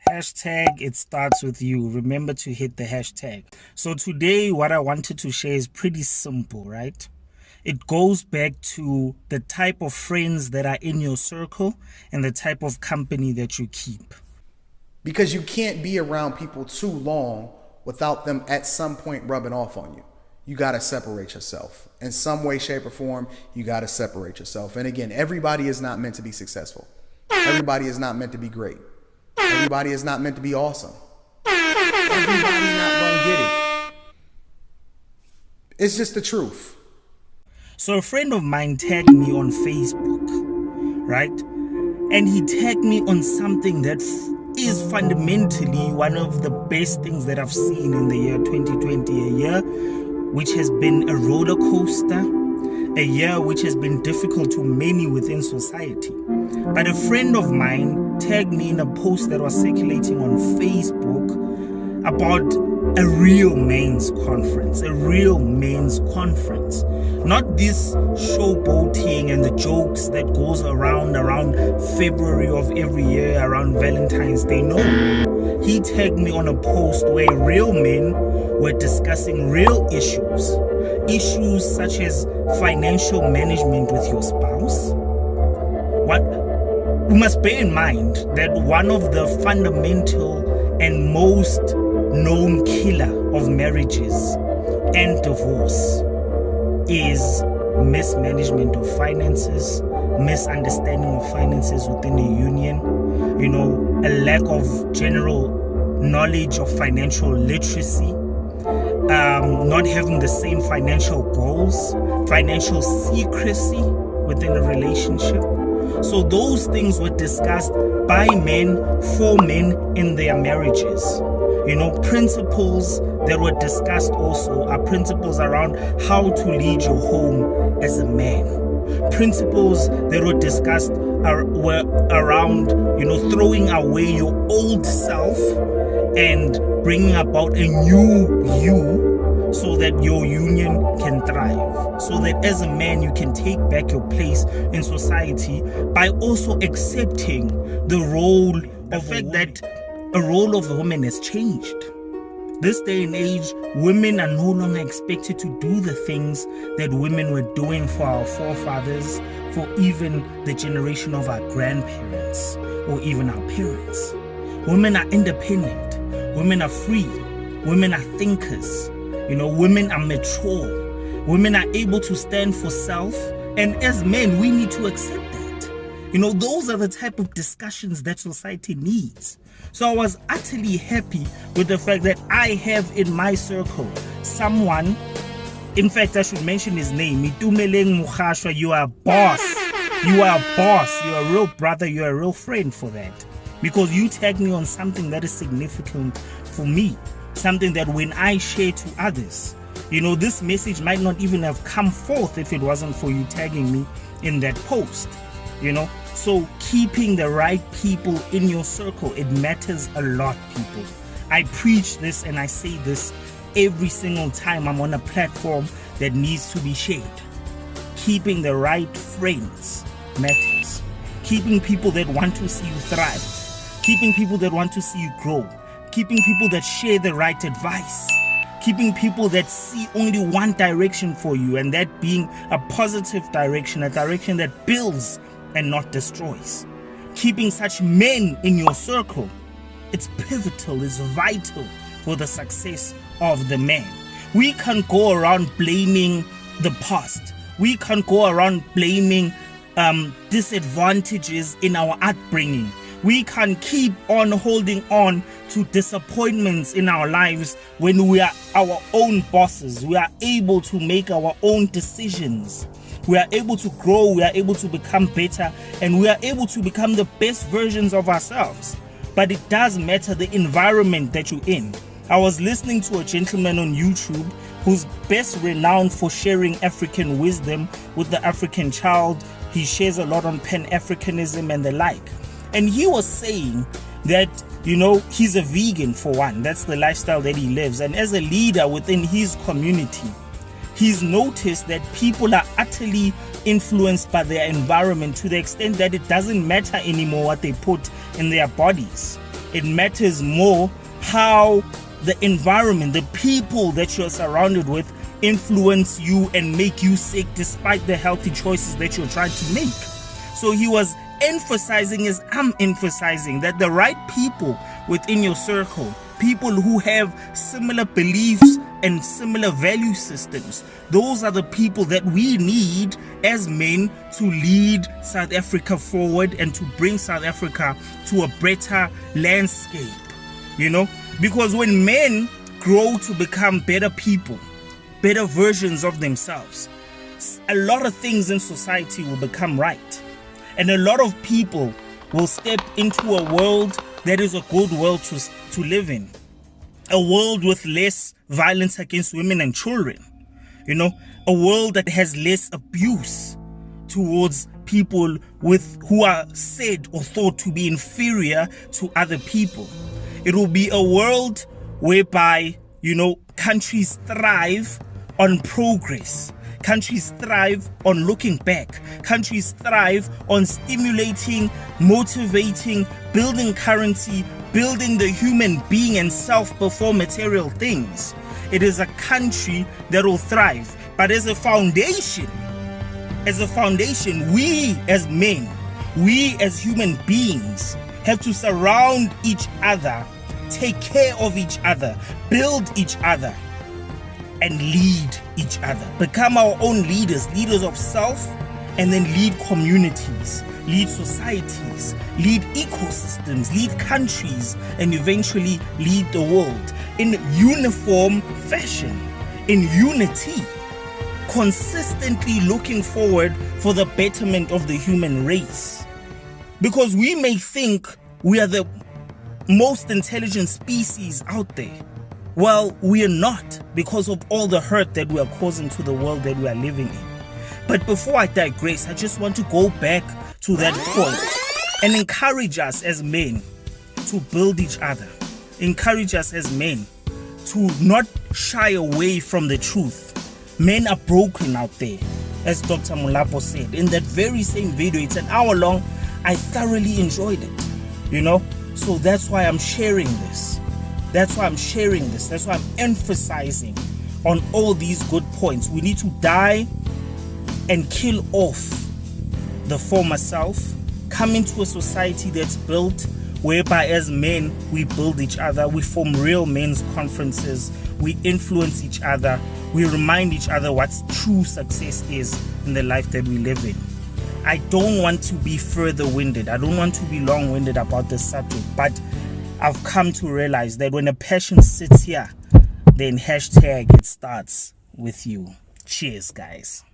Hashtag it starts with you. Remember to hit the hashtag. So today what I wanted to share is pretty simple, right? It goes back to the type of friends that are in your circle and the type of company that you keep. Because you can't be around people too long without them at some point rubbing off on you. You got to separate yourself. In some way, shape, or form, you got to separate yourself. And again, everybody is not meant to be successful. Everybody is not meant to be great. Everybody is not meant to be awesome. Everybody not gonna get it. It's just the truth. So a friend of mine tagged me on Facebook, right? And he tagged me on something that is fundamentally one of the best things that I've seen in the year 2020, a year which has been a roller coaster, a year which has been difficult to many within society. But a friend of mine tagged me in a post that was circulating on Facebook about a real men's conference, not this showboating and the jokes that goes around February of every year, around Valentine's Day. No, he tagged me on a post where real men were discussing real issues such as financial management with your spouse. We must bear in mind that one of the fundamental and most known killer of marriages and divorce is mismanagement of finances, misunderstanding of finances within a union, a lack of general knowledge of financial literacy, not having the same financial goals, financial secrecy within a relationship. So those things were discussed by men, for men in their marriages. Principles that were discussed also are principles around how to lead your home as a man. Principles that were discussed were around, throwing away your old self and bringing about a new you so that your union can thrive. So that as a man, you can take back your place in society by also accepting the role of a role of a woman has changed. This day and age, women are no longer expected to do the things that women were doing for our forefathers, for even the generation of our grandparents or even our parents. Women are independent. Women are free. Women are thinkers. Women are mature. Women are able to stand for self. And as men, we need to accept that. Those are the type of discussions that society needs. So I was utterly happy with the fact that I have in my circle someone, in fact I should mention his name, 𝐌𝐿𝐬𝐜 𝐔𝐬𝐞𝐝. You are a boss. You are a boss. You are a real brother. You are a real friend for that. Because you tagged me on something that is significant for me. Something that when I share to others, this message might not even have come forth if it wasn't for you tagging me in that post. So keeping the right people in your circle, it matters a lot, people. I preach this and I say this every single time I'm on a platform that needs to be shared. Keeping the right friends matters. Keeping people that want to see you thrive. Keeping people that want to see you grow. Keeping people that share the right advice. Keeping people that see only one direction for you, and that being a positive direction, a direction that builds and not destroys. Keeping such men in your circle, it's pivotal, it's vital for the success of the man. We can't go around blaming the past. We can't go around blaming disadvantages in our upbringing. We can keep on holding on to disappointments in our lives when we are our own bosses. We are able to make our own decisions. We are able to grow, we are able to become better, and we are able to become the best versions of ourselves. But it does matter the environment that you're in. I was listening to a gentleman on YouTube who's best renowned for sharing African wisdom with the African child. He shares a lot on Pan-Africanism and the like. And he was saying that, he's a vegan for one. That's the lifestyle that he lives. And as a leader within his community, he's noticed that people are utterly influenced by their environment to the extent that it doesn't matter anymore what they put in their bodies. It matters more how the environment, the people that you're surrounded with, influence you and make you sick despite the healthy choices that you're trying to make. So he was emphasizing, as I'm emphasizing, that the right people within your circle, people who have similar beliefs and similar value systems, those are the people that we need as men to lead South Africa forward and to bring South Africa to a better landscape, you know, because when men grow to become better people, better versions of themselves, a lot of things in society will become right, and a lot of people will step into a world that is a good world to live in, a world with less violence against women and children, you know, a world that has less abuse towards people who are said or thought to be inferior to other people. It will be a world whereby, you know, countries thrive on progress. Countries thrive on looking back. Countries thrive on stimulating, motivating, building currency, building the human being and self before material things. It is a country that will thrive. But as a foundation, we as men, we as human beings have to surround each other, take care of each other, build each other, and lead each other. Become our own leaders, leaders of self, and then lead communities, lead societies, lead ecosystems, lead countries, and eventually lead the world in uniform fashion, in unity, consistently looking forward for the betterment of the human race. Because we may think we are the most intelligent species out there. Well, we are not, because of all the hurt that we are causing to the world that we are living in. But before I digress, I just want to go back to that point and encourage us as men to build each other. Encourage us as men to not shy away from the truth. Men are broken out there, as Dr. Mulapo said in that very same video. It's an hour long. I thoroughly enjoyed it, you know. So that's why I'm sharing this. That's why I'm sharing this. That's why I'm emphasizing on all these good points. We need to die and kill off the former self, come into a society that's built whereby as men we build each other, we form real men's conferences, we influence each other, we remind each other what true success is in the life that we live in. I don't want to be further winded. I don't want to be long winded about this subject, but I've come to realize that when a passion sits here, then hashtag it starts with you. Cheers, guys.